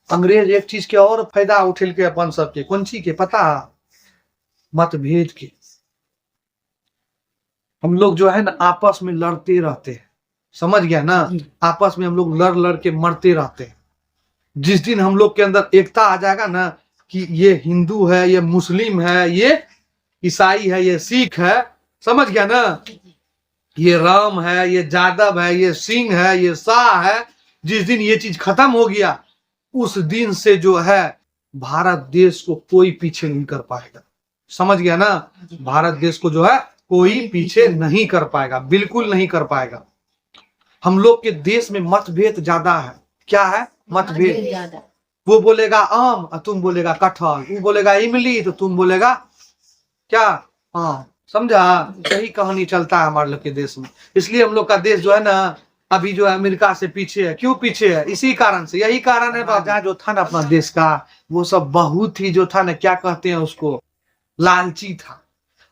अंग्रेज एक चीज के और फायदा उठेल के अपन सबके, कौन चीज के पता? मतभेद के। हम लोग जो है ना आपस में लड़ते रहते हैं, समझ गया ना? आपस में हम लोग लड़ लड़ के मरते रहते हैं। जिस दिन हम लोग के अंदर एकता आ जाएगा ना कि ये हिंदू है, ये मुस्लिम है, ये ईसाई है, ये सिख है, समझ गया ना? ये राम है, ये जादव है, ये सिंह है, ये शाह है, जिस दिन ये चीज खत्म हो गया उस दिन से जो है भारत देश को कोई पीछे नहीं कर पाएगा। समझ गया ना? भारत देश को जो है कोई पीछे नहीं कर पाएगा, बिल्कुल नहीं कर पाएगा। हम लोग के देश में मतभेद ज्यादा है। क्या है? मतभेद। वो बोलेगा आम और तुम बोलेगा कटहल, वो बोलेगा इमली तो तुम बोलेगा क्या? आम। समझा? यही कहानी चलता है हमारे लोग के देश में। इसलिए हम लोग का देश जो है ना अभी जो है अमेरिका से पीछे है। क्यों पीछे है? इसी कारण से। यही कारण है राजा जो था ना अपना देश का, वो सब बहुत ही जो था ना, क्या कहते हैं उसको, लालची था।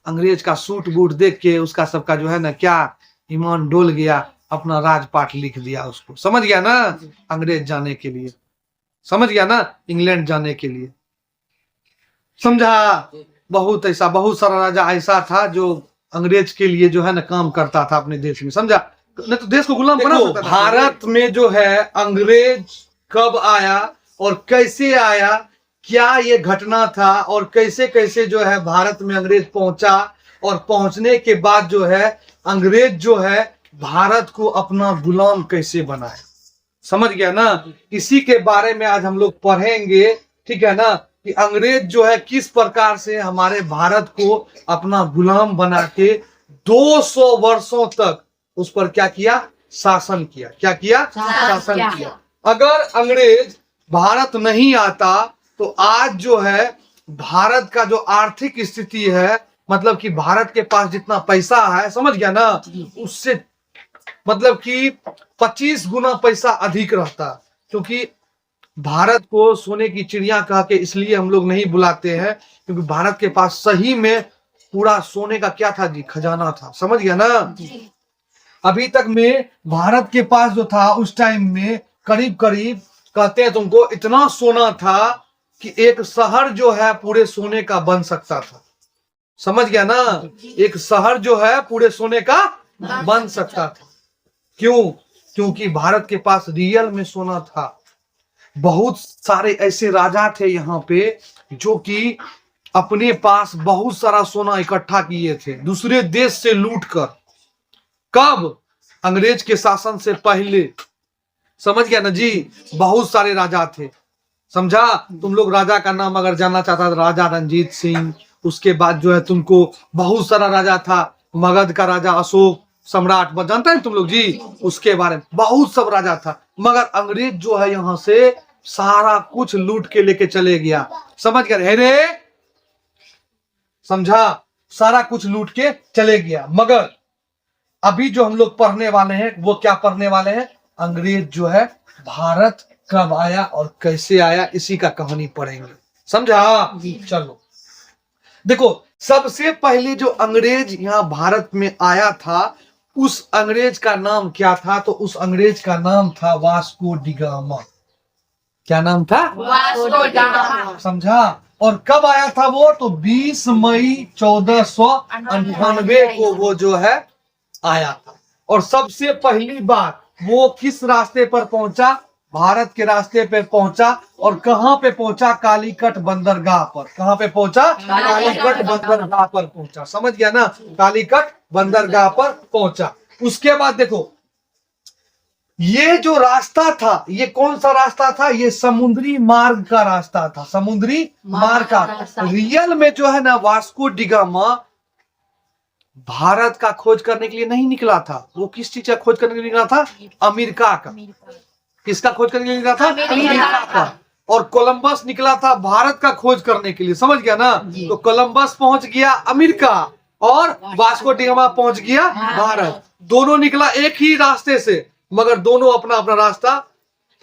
अंग्रेज का सूट बूट देख के उसका सबका जो है ना क्या ईमान डोल गया, अपना राजपाट लिख दिया उसको। समझ गया ना? अंग्रेज जाने के लिए, समझ गया ना? इंग्लैंड जाने के लिए। समझा? बहुत ऐसा, बहुत सारा राजा ऐसा था जो अंग्रेज के लिए जो है ना काम करता था अपने देश में। समझा? नहीं तो देश को गुलाम बना सकता था। भारत में जो है अंग्रेज कब आया और कैसे आया, क्या ये घटना था, और कैसे कैसे जो है भारत में अंग्रेज पहुंचा, और पहुंचने के बाद जो है अंग्रेज जो है भारत को अपना गुलाम कैसे बनाया। समझ गया ना? इसी के बारे में आज हम लोग पढ़ेंगे, ठीक है ना, कि अंग्रेज जो है किस प्रकार से हमारे भारत को अपना गुलाम बना के 200 वर्षों तक उस पर क्या किया? शासन किया। क्या किया? शासन किया। अगर अंग्रेज भारत नहीं आता तो आज जो है भारत का जो आर्थिक स्थिति है, मतलब कि भारत के पास जितना पैसा है, समझ गया ना, उससे मतलब कि 25 गुना पैसा अधिक रहता। क्योंकि भारत को सोने की चिड़िया कह के इसलिए हम लोग नहीं बुलाते हैं क्योंकि भारत के पास सही में पूरा सोने का क्या था जी? खजाना था। समझ गया ना? अभी तक में भारत के पास जो था उस टाइम में करीब करीब कहते हैं तुमको इतना सोना था कि एक शहर जो है पूरे सोने का बन सकता था। समझ गया ना? एक शहर जो है पूरे सोने का बन सकता था। क्यों? क्योंकि भारत के पास रियल में सोना था। बहुत सारे ऐसे राजा थे यहाँ पे जो कि अपने पास बहुत सारा सोना इकट्ठा किए थे दूसरे देश से लूटकर। कब? अंग्रेज के शासन से पहले। समझ गया ना जी? बहुत सारे राजा थे। समझा? तुम लोग राजा का नाम अगर जानना चाहता था, राजा रंजीत सिंह, उसके बाद जो है तुमको बहुत सारा राजा था, मगध का राजा अशोक सम्राट, जानता है तुम लोग जी? उसके बारे में बहुत सब राजा था। मगर अंग्रेज जो है यहाँ से सारा कुछ लूट के लेके चले गया। समझ गए रे? समझा? सारा कुछ लूट के चले गया। मगर अभी जो हम लोग पढ़ने वाले हैं वो क्या पढ़ने वाले हैं? अंग्रेज जो है भारत कब आया और कैसे आया, इसी का कहानी पढ़ेंगे। समझा? चलो देखो, सबसे पहले जो अंग्रेज यहाँ भारत में आया था उस अंग्रेज का नाम क्या था? तो उस अंग्रेज का नाम था वास्को डिगामा। क्या नाम था? Vasco da Gama. समझा? और कब आया था वो? तो 20 मई 1498 को वो जो है आया था। और सबसे पहली बार वो किस रास्ते पर पहुंचा? भारत के रास्ते पे पहुंचा। और कहां पे पहुंचा? कालीकट बंदरगाह पर। कहां पे पहुंचा? कालीकट बंदरगाह पर पहुंचा। समझ गया ना? कालीकट बंदरगाह पर पहुंचा। उसके बाद देखो, ये जो रास्ता था, ये कौन सा रास्ता था? ये समुद्री मार्ग का रास्ता था। समुद्री मार्ग का। रियल में जो है ना वास्को डिगामा भारत का खोज करने के लिए नहीं निकला था। वो किस चीज का खोज करने के लिए निकला था? अमेरिका का। किसका खोज करने के लिए निकला था? अमेरिका का। और कोलंबस निकला था भारत का खोज करने के लिए। समझ गया ना? तो कोलंबस पहुंच गया अमेरिका और वास्को डिगामा पहुंच गया भारत। दोनों निकला एक ही रास्ते से, मगर दोनों अपना अपना रास्ता।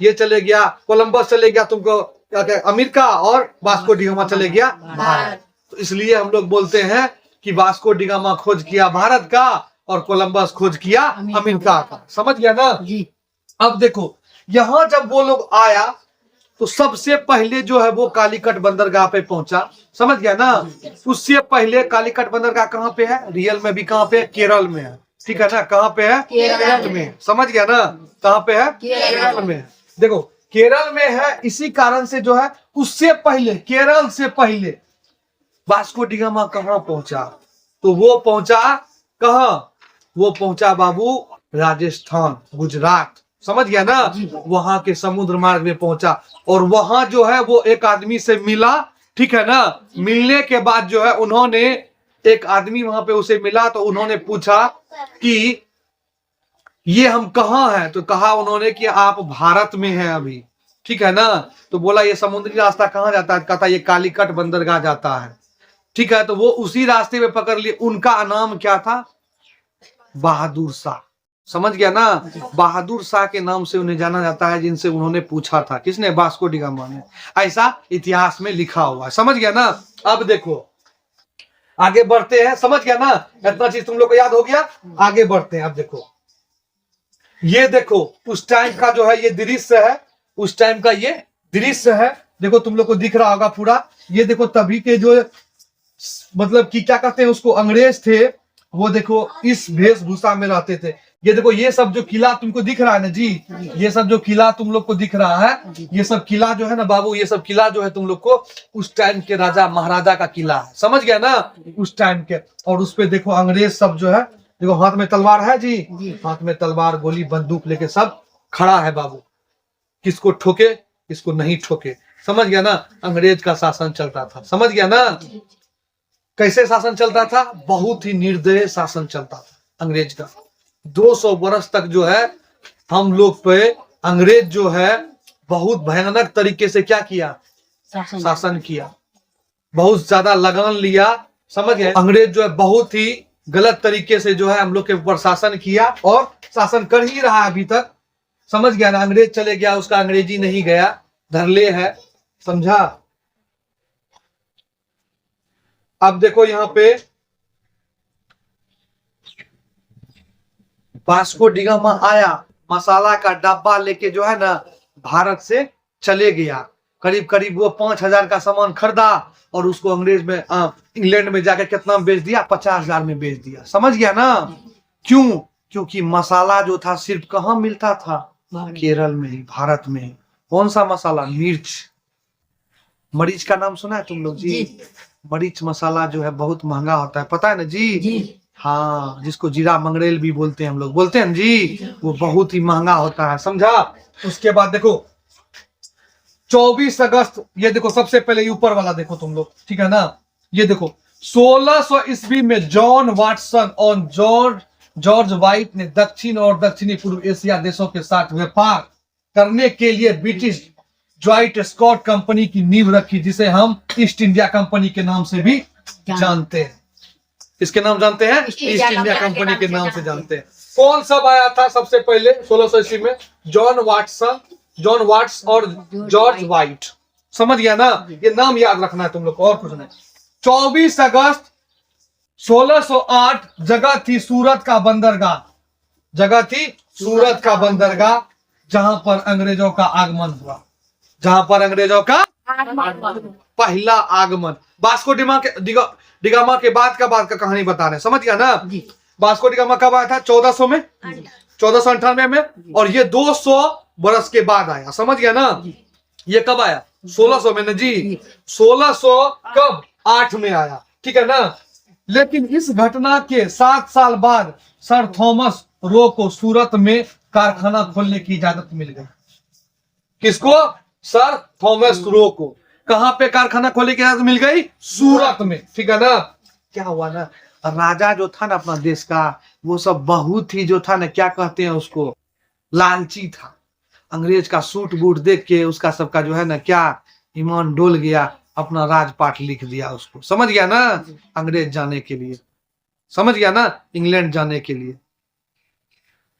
ये चले गया, कोलंबस चले गया तुमको क्या क्या अमेरिका, और वास्को डिगामा चले गया भारत। तो इसलिए हम लोग बोलते हैं कि वास्को डिगामा खोज किया भारत का और कोलंबस खोज किया अमेरिका का। समझ गया ना? अब देखो, यहां जब वो लोग आया तो सबसे पहले जो है वो कालीकट बंदरगाह पे पहुंचा, समझ गया ना। उससे पहले कालीकट बंदरगाह कहाँ पे है, रियल में भी कहाँ पे है, केरल में है, ठीक है ना। कहाँ पे है, केरल में, समझ गया ना। कहाँ पे है, केरल में। देखो केरल में है, इसी कारण से जो है उससे पहले, केरल से पहले वास्को डी गामा कहाँ पहुंचा, तो वो पहुंचा कहाँ, वो पहुंचा बाबू राजस्थान, गुजरात, समझ गया ना। वहां के समुद्र मार्ग में पहुंचा और वहां जो है वो एक आदमी से मिला, ठीक है ना। मिलने के बाद जो है उन्होंने, एक आदमी वहां पे उसे मिला तो उन्होंने पूछा कि ये हम कहाँ हैं, तो कहा उन्होंने कि आप भारत में हैं अभी, ठीक है ना। तो बोला ये समुद्री रास्ता कहाँ जाता है, कहता ये कालीकट बंदरगाह जाता है, ठीक है। तो वो उसी रास्ते में पकड़ लिए। उनका नाम क्या था, बहादुर शाह, समझ गया ना। बहादुर शाह के नाम से उन्हें जाना जाता है, जिनसे उन्होंने पूछा था, किसने, वास्को डी गामा ने। ऐसा इतिहास में लिखा हुआ है, समझ गया ना। अब देखो आगे बढ़ते हैं, समझ गया ना, इतना चीज तुम लोग को याद हो गया। आगे बढ़ते हैं। अब देखो ये देखो उस टाइम का जो है ये दृश्य है, उस टाइम का ये दृश्य है। देखो तुम लोग को दिख रहा होगा पूरा। ये देखो तभी के जो मतलब कि क्या कहते हैं उसको, अंग्रेज थे, वो देखो इस वेशभूषा में रहते थे। ये देखो ये सब जो किला तुमको दिख रहा है ना जी, ये सब जो किला तुम लोग को दिख रहा है, ये सब किला जो है ना बाबू, ये सब किला जो है तुम लोग को उस टाइम के राजा महाराजा का किला है, समझ गया ना, उस टाइम के। और उस पे देखो अंग्रेज सब जो है, देखो हाथ में तलवार है जी, हाथ में तलवार, गोली, बंदूक लेके सब खड़ा है बाबू। किसको ठोके, किसको नहीं ठोके, समझ गया ना। अंग्रेज का शासन चलता था, समझ गया ना। कैसे शासन चलता था, बहुत ही निर्दयी शासन चलता था अंग्रेज का। 200 वर्ष तक जो है हम लोग पे अंग्रेज जो है बहुत भयानक तरीके से क्या किया, शासन किया, बहुत ज्यादा लगान लिया, समझ गए। अंग्रेज जो है बहुत ही गलत तरीके से जो है हम लोग के ऊपर शासन किया और शासन कर ही रहा है अभी तक, समझ गया ना। अंग्रेज चले गया, उसका अंग्रेजी नहीं गया, धरले है, समझा। अब देखो यहाँ पे वास्को डी गामा आया, मसाला का डब्बा लेके जो है ना भारत से चले गया। करीब करीब वो 5,000 का सामान खरीदा और उसको अंग्रेज में इंग्लैंड में जाकर कितना बेच दिया, 50,000 में बेच दिया, समझ गया ना। क्यों, क्योंकि मसाला जो था सिर्फ कहाँ मिलता था, केरल में ही, भारत में ही। कौन सा मसाला, मिर्च, मरीच का नाम सुना है तुम लोग जी? मरीच मसाला जो है बहुत महंगा होता है, पता है ना जी? हाँ, जिसको जीरा मंगरेल भी बोलते हैं हम लोग, बोलते हैं जी, वो बहुत ही महंगा होता है, समझा। उसके बाद देखो 24 अगस्त, ये देखो सबसे पहले ऊपर वाला देखो तुम लोग, ठीक है ना। ये देखो 1600 ईस्वी में जॉन वाटसन और जॉर्ज वाइट ने दक्षिण और दक्षिणी पूर्व एशिया देशों के साथ व्यापार करने के लिए ब्रिटिश ज्वाइट स्कॉट कंपनी की नींव रखी, जिसे हम ईस्ट इंडिया कंपनी के नाम से भी जानते हैं। इसके नाम जानते हैं, ईस्ट इंडिया कंपनी के नाम से जानते हैं। कौन सब आया था सबसे पहले 1600 ईस्वी में, जॉन वाट्स और जॉर्ज वाइट, समझ गया ना। ये नाम याद रखना है तुम लोग को, और कुछ नहीं। 24 अगस्त 1608 जगह थी सूरत का बंदरगाह, जगह थी सूरत का बंदरगाह, जहां पर अंग्रेजों का आगमन हुआ, जहां पर अंग्रेजों का पहला आगमन। वास्को डी गामा के बाद का कहानी बता रहे हैं, समझ गया ना। वास्को डी गामा कब आया था, 1400 में, 1498 में, और ये 200 बरस के बाद आया, समझ गया ना। ये कब आया, 1600 में ना जी, 1600 कब, 8 में आया, ठीक है ना। लेकिन इस घटना के 7 साल बाद सर थॉमस रो को सूरत में कारखाना खोलने की इजाजत मिल गई। किसको, सर थॉमस रो को। कहां पे कारखाना खोलने की इजाजत मिल गई, सूरत में, ठीक है ना। क्या हुआ ना, राजा जो था ना अपना देश का, वो सब बहुत ही जो था ना, क्या कहते हैं उसको, लालची था। अंग्रेज का सूट बूट देख के उसका सबका जो है ना क्या ईमान डोल गया, अपना राजपाट लिख दिया उसको, समझ गया ना, अंग्रेज जाने के लिए, समझ गया ना, इंग्लैंड जाने के लिए,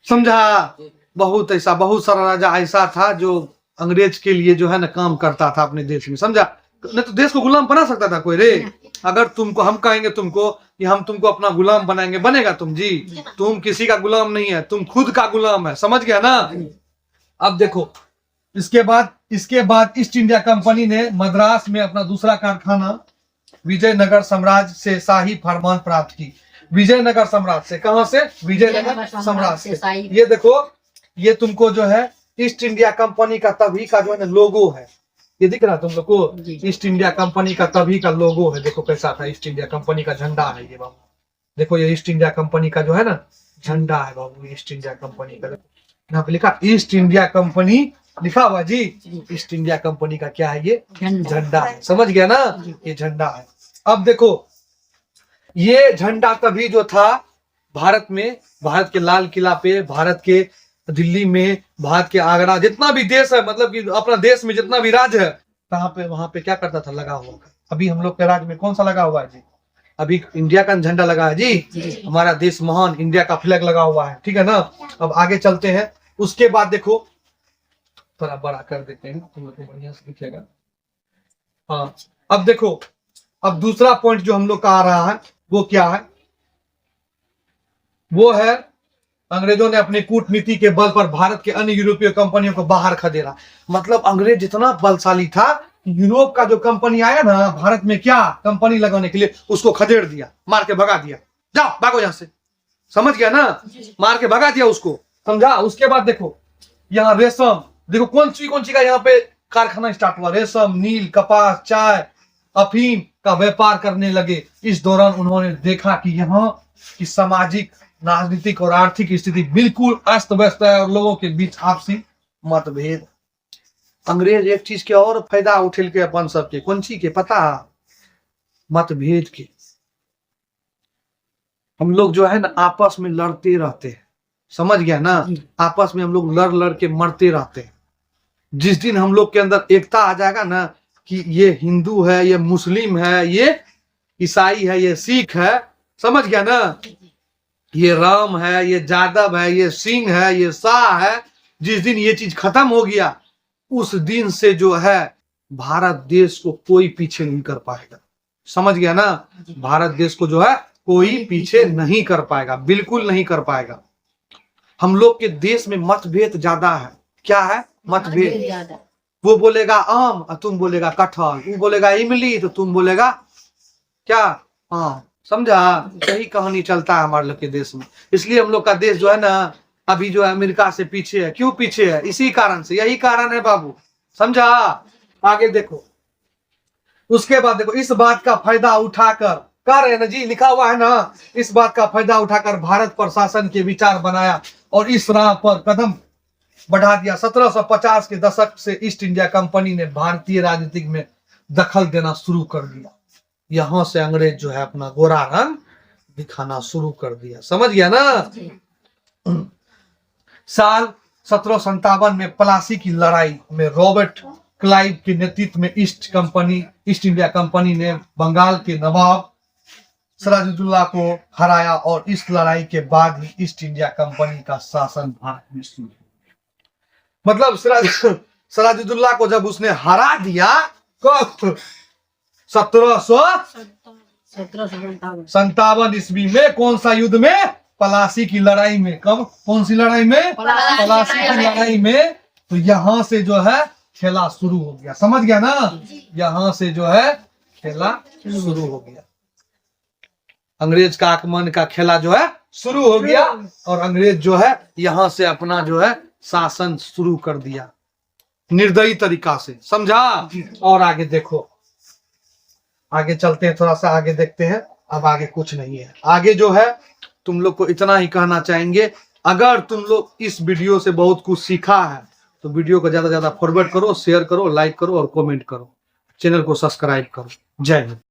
समझा। बहुत सारा राजा ऐसा था जो अंग्रेज के लिए जो है ना काम करता था अपने देश में, समझा। नहीं तो देश को गुलाम बना सकता था कोई रे। अगर तुमको हम कहेंगे तुमको कि हम तुमको अपना गुलाम बनाएंगे, बनेगा तुम जी? तुम किसी का गुलाम नहीं है, तुम खुद का गुलाम है, समझ गया ना। अब देखो इसके बाद इसके बाद ईस्ट इंडिया कंपनी ने मद्रास में अपना दूसरा कारखाना विजयनगर साम्राज्य से शाही फरमान प्राप्त की। विजयनगर सम्राट से, कहां से? विजयनगर सम्राट से। ये देखो, ये तुमको जो है ईस्ट इंडिया कंपनी का तभी का जो है ना लोगो है, ये दिख रहा है तुम लोग को? ईस्ट इंडिया कंपनी का तभी का लोगो है। देखो कैसा था, ईस्ट इंडिया कंपनी का झंडा है ये बाबू। देखो ये ईस्ट इंडिया कंपनी का जो है ना झंडा है बाबू, ईस्ट इंडिया कंपनी का। यहाँ पे लिखा ईस्ट इंडिया कंपनी लिखा हुआ जी। ईस्ट इंडिया कंपनी का क्या है? ये झंडा है। समझ गया ना? ये झंडा है। अब देखो, ये झंडा तभी जो था भारत में, भारत के लाल किला पे, भारत के दिल्ली में, भारत के आगरा, जितना भी देश है, मतलब कि अपना देश में जितना भी राज्य है, कहाँ पे वहां पे क्या करता था? लगा हुआ। अभी हम लोग के राज्य में कौन सा लगा हुआ है जी? अभी इंडिया का झंडा लगा है जी। हमारा देश महान, इंडिया का फ्लैग लगा हुआ है, ठीक है ना? अब आगे चलते हैं। उसके बाद देखो, थोड़ा बड़ा कर देते हैं, तुम लोग को बढ़िया से दिखेगा। हाँ, अब देखो, अब दूसरा पॉइंट जो हम लोग का आ रहा है वो क्या है? वो है अंग्रेजों ने अपनी कूटनीति के बल पर भारत के अन्य यूरोपीय कंपनियों को बाहर खदेड़ा। मतलब अंग्रेज जितना बलशाली था, यूरोप का जो कंपनी आया ना भारत में क्या कंपनी लगाने के लिए, उसको खदेड़ दिया, मार के भगा दिया। जाओ भागो यहां से। समझ गया ना? मार के भगा दिया उसको, समझा? उसके बाद देखो यहाँ रेशम, देखो कौन सी का यहाँ पे कारखाना स्टार्ट हुआ। रेशम, नील, कपास, चाय, अफीम का व्यापार करने लगे। इस दौरान उन्होंने देखा कि यहाँ की सामाजिक, राजनीतिक और आर्थिक स्थिति बिल्कुल अस्त व्यस्त है और लोगों के बीच आपसी मतभेद। अंग्रेज एक चीज के और फायदा उठेल के अपन सबके, कौन सी के पता? मतभेद के। हम लोग जो है ना आपस में लड़ते रहते हैं, समझ गया ना? आपस में हम लोग लड़ लड़ के मरते रहते हैं। जिस दिन हम लोग के अंदर एकता आ जाएगा ना कि ये हिंदू है, ये मुस्लिम है, ये ईसाई है, ये सिख है, समझ गया ना? ये राम है, ये जादव है, ये सिंह है, ये शाह है, जिस दिन ये चीज खत्म हो गया, उस दिन से जो है भारत देश को कोई पीछे नहीं कर पाएगा। समझ गया ना? भारत देश को जो है कोई पीछे नहीं कर पाएगा, बिल्कुल नहीं कर पाएगा। हम लोग के देश में मतभेद ज्यादा है। क्या है? मतभेद। वो बोलेगा आम और तुम बोलेगा कटहल, वो बोलेगा इमली तो तुम बोलेगा क्या? हाँ, समझा? यही कहानी चलता है हमारे लोग के देश में। इसलिए हम लोग का देश जो है ना अभी जो है अमेरिका से पीछे है। क्यों पीछे है? इसी कारण से, यही कारण है बाबू, समझा? आगे देखो, उसके बाद देखो, इस बात का फायदा उठाकर, कर है ना जी, लिखा हुआ है ना, इस बात का फायदा उठाकर भारत पर शासन के विचार बनाया और इस राह पर कदम बढ़ा दिया। 1750 के दशक से ईस्ट इंडिया कंपनी ने भारतीय राजनीति में दखल देना शुरू कर दिया। यहां से अंग्रेज जो है अपना गोरा रंग दिखाना शुरू कर दिया। समझ गया ना? साल 1757 में प्लासी की लड़ाई में रॉबर्ट क्लाइव के नेतृत्व में ईस्ट इंडिया कंपनी ने बंगाल के नवाब सिराजुद्दौला को हराया और इस लड़ाई के बाद ही ईस्ट इंडिया कंपनी का शासन भारत में शुरू। मतलब सिराजुद्दौला को जब उसने हरा दिया, कब? 1757 ईस्वी में। कौन सा युद्ध में? प्लासी की लड़ाई में। कब? कौन सी लड़ाई में? प्लासी की लड़ाई में। तो यहां से जो है खेला शुरू हो गया। समझ गया ना? यहां से जो है खेला शुरू हो गया। अंग्रेज का आगमन का खेला जो है शुरू हो गया और अंग्रेज जो है यहां से अपना जो है शासन शुरू कर दिया निर्दयी तरीका से। समझा? और आगे देखो, आगे चलते हैं, थोड़ा सा आगे देखते हैं। अब आगे कुछ नहीं है। आगे जो है तुम लोग को इतना ही कहना चाहेंगे, अगर तुम लोग इस वीडियो से बहुत कुछ सीखा है तो वीडियो को ज्यादा से ज्यादा फॉरवर्ड करो, शेयर करो, लाइक करो और कमेंट करो, चैनल को सब्सक्राइब करो। जय हिंद।